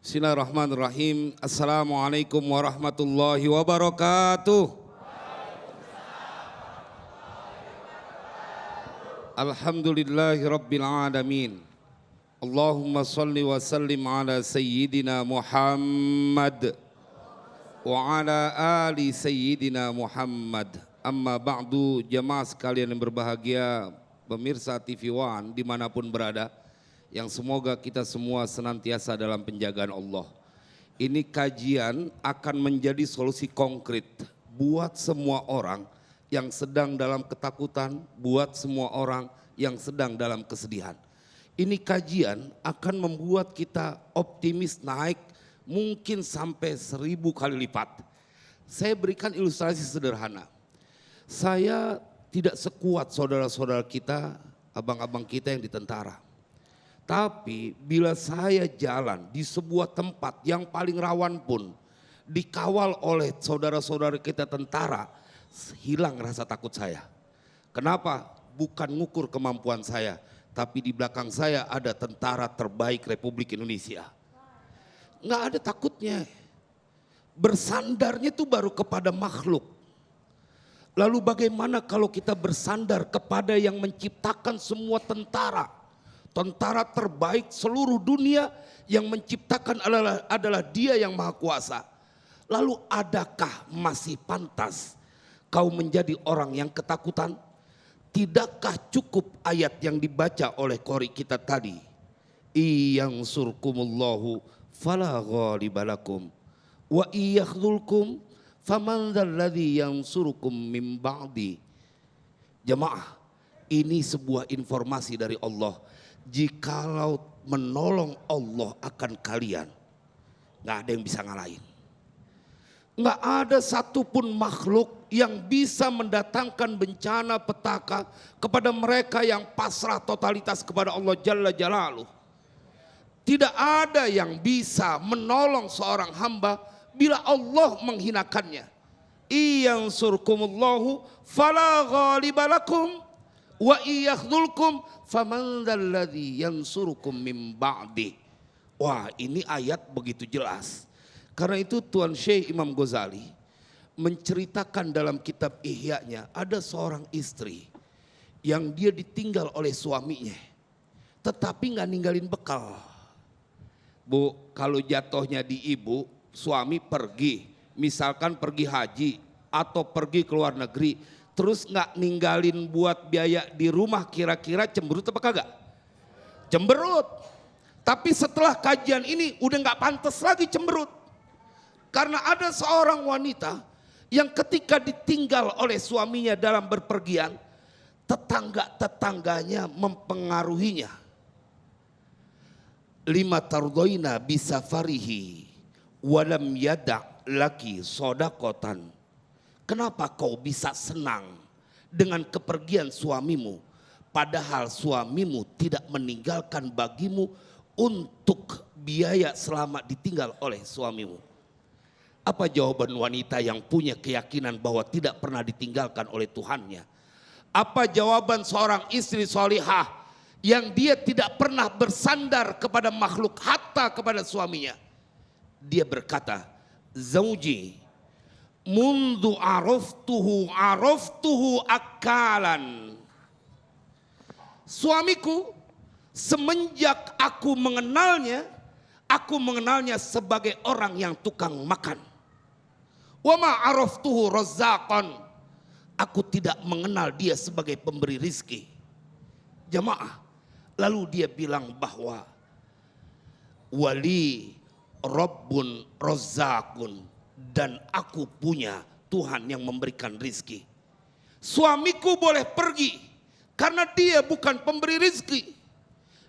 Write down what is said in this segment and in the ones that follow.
Bismillahirrahmanirrahim. Assalamualaikum warahmatullahi wabarakatuh. Alhamdulillahi rabbil alamin. Allahumma salli wa sallim ala sayyidina Muhammad wa ala ali sayyidina Muhammad. Amma ba'du, jamaah sekalian yang berbahagia, pemirsa TV One dimanapun berada, yang semoga kita semua senantiasa dalam penjagaan Allah. Ini kajian akan menjadi solusi konkret buat semua orang yang sedang dalam ketakutan, buat semua orang yang sedang dalam kesedihan. Ini kajian akan membuat kita optimis naik mungkin sampai 1000 kali lipat. Saya berikan ilustrasi sederhana. Saya tidak sekuat saudara-saudara kita, abang-abang kita yang di tentara. Tapi bila saya jalan di sebuah tempat yang paling rawan pun, dikawal oleh saudara-saudara kita tentara, hilang rasa takut saya. Kenapa? Bukan ngukur kemampuan saya, tapi di belakang saya ada tentara terbaik Republik Indonesia. Nggak ada takutnya. Bersandarnya itu baru kepada makhluk. Lalu bagaimana kalau kita bersandar kepada yang menciptakan semua tentara? Tentara terbaik seluruh dunia yang menciptakan adalah Dia yang Maha Kuasa. Lalu adakah masih pantas kau menjadi orang yang ketakutan? Tidakkah cukup ayat yang dibaca oleh qori kita tadi? Iyang surkumullahu fala ghalibalakum wa iyakhzulkum faman dzalladzi yansurukum min ba'di. Jemaah, ini sebuah informasi dari Allah. Jikalau menolong Allah akan kalian, nggak ada yang bisa ngalahin. Nggak ada satupun makhluk yang bisa mendatangkan bencana petaka kepada mereka yang pasrah totalitas kepada Allah Jalla Jalaluh. Tidak ada yang bisa menolong seorang hamba bila Allah menghinakannya. Iyansurkumullahu fala ghalibalakum wa iyakhzulkum faman dzalladzi yansurukum min ba'di. Wah, ini ayat begitu jelas. Karena itu Tuan Syekh Imam Ghazali menceritakan dalam kitab Ihya-nya, ada seorang istri yang dia ditinggal oleh suaminya, tetapi nggak ninggalin bekal. Bu, kalau jatuhnya di ibu, suami pergi, misalkan pergi haji atau pergi ke luar negeri, terus nggak ninggalin buat biaya di rumah, kira-kira cemberut apa kagak? Cemberut. Tapi setelah kajian ini udah nggak pantas lagi cemberut. Karena ada seorang wanita yang ketika ditinggal oleh suaminya dalam berpergian, tetangga-tetangganya mempengaruhinya. Lima tardoina bisafarihi walam yada' laki sodakotan. Kenapa kau bisa senang dengan kepergian suamimu, padahal suamimu tidak meninggalkan bagimu untuk biaya selama ditinggal oleh suamimu? Apa jawaban wanita yang punya keyakinan bahwa tidak pernah ditinggalkan oleh Tuhannya? Apa jawaban seorang istri solihah yang dia tidak pernah bersandar kepada makhluk, hatta kepada suaminya? Dia berkata, Zauji mundu araftuhu akalan. Suamiku semenjak aku mengenalnya sebagai orang yang tukang makan. Wa ma araftuhu razzaqan. Aku tidak mengenal dia sebagai pemberi rizki. Jamaah, lalu dia bilang bahwa wali rabbun razzaqun, dan aku punya Tuhan yang memberikan rizki. Suamiku boleh pergi karena dia bukan pemberi rizki.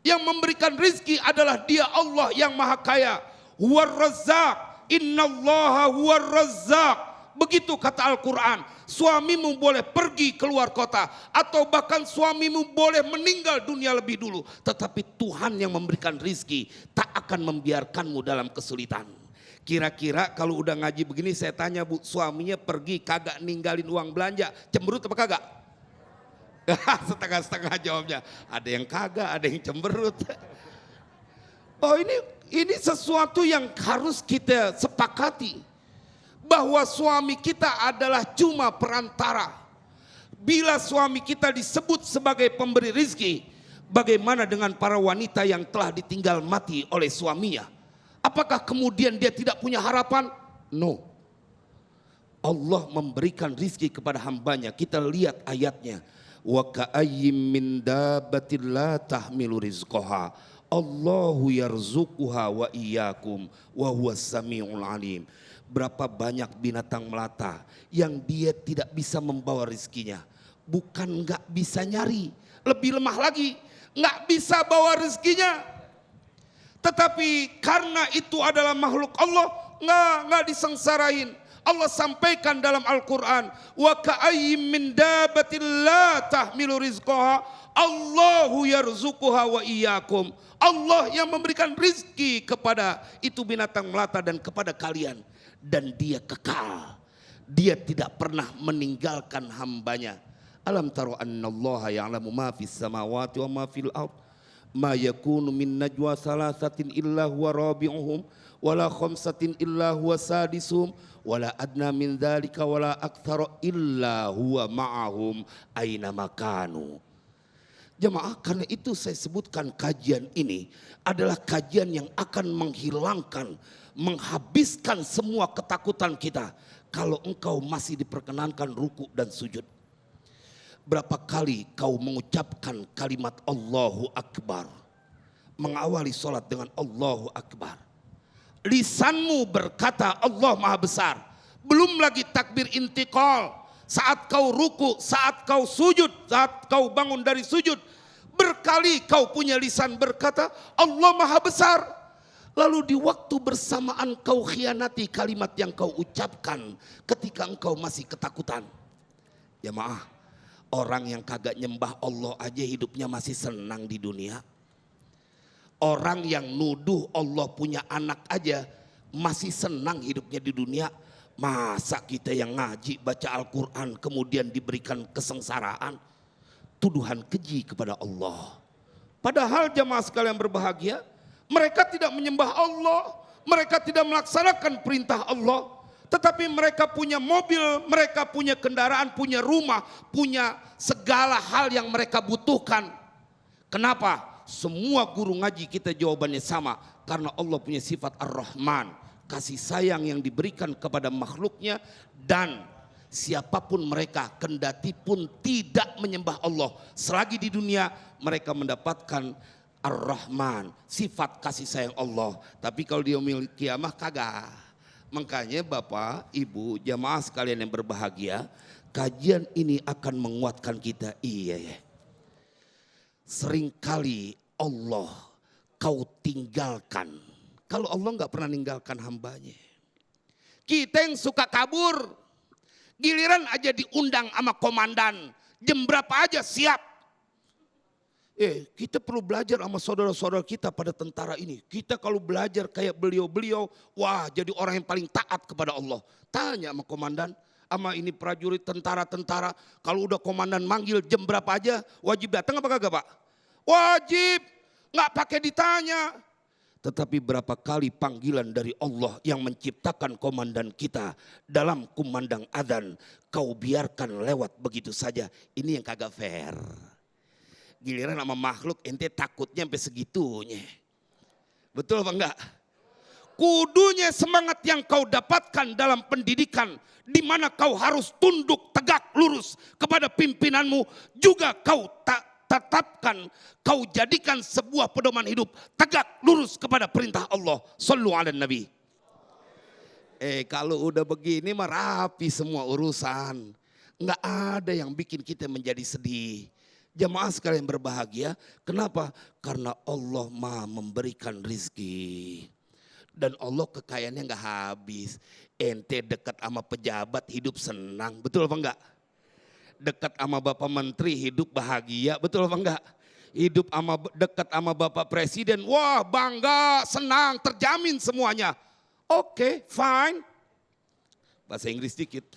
Yang memberikan rizki adalah Dia, Allah yang Maha Kaya. Huwar Razzaq, innallaha huwar Razzaq. Begitu kata Al-Quran. Suamimu boleh pergi keluar kota, atau bahkan suamimu boleh meninggal dunia lebih dulu, tetapi Tuhan yang memberikan rizki tak akan membiarkanmu dalam kesulitan. Kira-kira kalau udah ngaji begini saya tanya, Bu, suaminya pergi kagak ninggalin uang belanja, cemberut apa kagak? Setengah-setengah jawabnya. Ada yang kagak, ada yang cemberut. Oh, ini sesuatu yang harus kita sepakati, bahwa suami kita adalah cuma perantara. Bila suami kita disebut sebagai pemberi rizki, bagaimana dengan para wanita yang telah ditinggal mati oleh suaminya? Apakah kemudian dia tidak punya harapan? No. Allah memberikan rizki kepada hambanya. Kita lihat ayatnya. Wa ka'ayyim min dabbatin la tahmilu rizqaha Allahu yarzuquha wa iyyakum wa huwas samiul alim. Berapa banyak binatang melata yang dia tidak bisa membawa rizkinya. Bukan nggak bisa nyari, lebih lemah lagi, nggak bisa bawa rizkinya. Tetapi karena itu adalah makhluk Allah, nggak disengsarain. Allah sampaikan dalam Al-Quran, wa ka'ayyim min dabbatin la tahmilu rizqaha Allahu yarzuquha wa iyyakum. Allah yang memberikan rizki kepada itu binatang melata dan kepada kalian. Dan dia kekal, dia tidak pernah meninggalkan hambanya. Alam taro annallaha ya'lamu ma fis samawati wa ma fil ard ma yakunu min najwa salasatin illa huwa rabi'uhum wala khamsatin illa huwa sadisuhum wala adna min dzalika wala aktsara illa huwa ma'ahum aina makanu. Jemaah, karena itu saya sebutkan kajian ini adalah kajian yang akan menghilangkan, menghabiskan semua ketakutan kita. Kalau engkau masih diperkenankan ruku dan sujud. Berapa kali kau mengucapkan kalimat Allahu Akbar, mengawali sholat dengan Allahu Akbar. Lisanmu berkata Allah Maha Besar. Belum lagi takbir intiqal. Saat kau ruku, saat kau sujud, saat kau bangun dari sujud. Berkali kau punya lisan berkata Allah Maha Besar. Lalu di waktu bersamaan kau khianati kalimat yang kau ucapkan ketika engkau masih ketakutan. Ya maaf, orang yang kagak nyembah Allah aja hidupnya masih senang di dunia. Orang yang nuduh Allah punya anak aja masih senang hidupnya di dunia. Masa kita yang ngaji baca Al-Quran kemudian diberikan kesengsaraan, tuduhan keji kepada Allah. Padahal jamaah sekalian berbahagia, mereka tidak menyembah Allah, mereka tidak melaksanakan perintah Allah, tetapi mereka punya mobil, mereka punya kendaraan, punya rumah, punya segala hal yang mereka butuhkan. Kenapa? Semua guru ngaji kita jawabannya sama, karena Allah punya sifat Ar-Rahman, kasih sayang yang diberikan kepada makhluknya. Dan siapapun mereka, kendati pun tidak menyembah Allah, selagi di dunia mereka mendapatkan Ar-Rahman, sifat kasih sayang Allah. Tapi kalau di yaumil kiamah kagak. Makanya Bapak, Ibu, jamaah sekalian yang berbahagia, kajian ini akan menguatkan kita. Iya ya. Seringkali Allah kau tinggalkan. Kalau Allah nggak pernah ninggalkan hambanya. Kita yang suka kabur, giliran aja diundang sama komandan, jam berapa aja siap. Kita perlu belajar sama saudara-saudara kita pada tentara ini. Kita kalau belajar kayak beliau-beliau, wah jadi orang yang paling taat kepada Allah. Tanya sama komandan, sama ini prajurit tentara-tentara, kalau udah komandan manggil jam berapa aja, wajib datang apa kagak Pak? Wajib, nggak pakai ditanya. Tetapi berapa kali panggilan dari Allah yang menciptakan komandan kita dalam kumandang adzan, kau biarkan lewat begitu saja. Ini yang kagak fair. Giliran sama makhluk ente takutnya sampai segitunya. Betul apa enggak? Kudunya semangat yang kau dapatkan dalam pendidikan, di mana kau harus tunduk tegak lurus kepada pimpinanmu, juga kau tetapkan, kau jadikan sebuah pedoman hidup tegak lurus kepada perintah Allah. Shallu ala Nabi. Kalau udah begini mah rapi semua urusan. Nggak ada yang bikin kita menjadi sedih. Jamaah sekalian berbahagia, kenapa? Karena Allah Maha memberikan rizki. Dan Allah kekayaannya nggak habis. Ente dekat sama pejabat hidup senang, betul apa enggak? Dekat sama Bapak Menteri hidup bahagia, betul apa enggak? Dekat sama Bapak Presiden, wah bangga, senang, terjamin semuanya. Oke, fine. Bahasa Inggris dikit.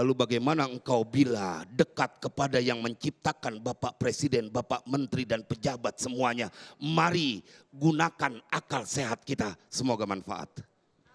Lalu bagaimana engkau bila dekat kepada yang menciptakan Bapak Presiden, Bapak Menteri dan pejabat semuanya. Mari gunakan akal sehat kita, semoga manfaat.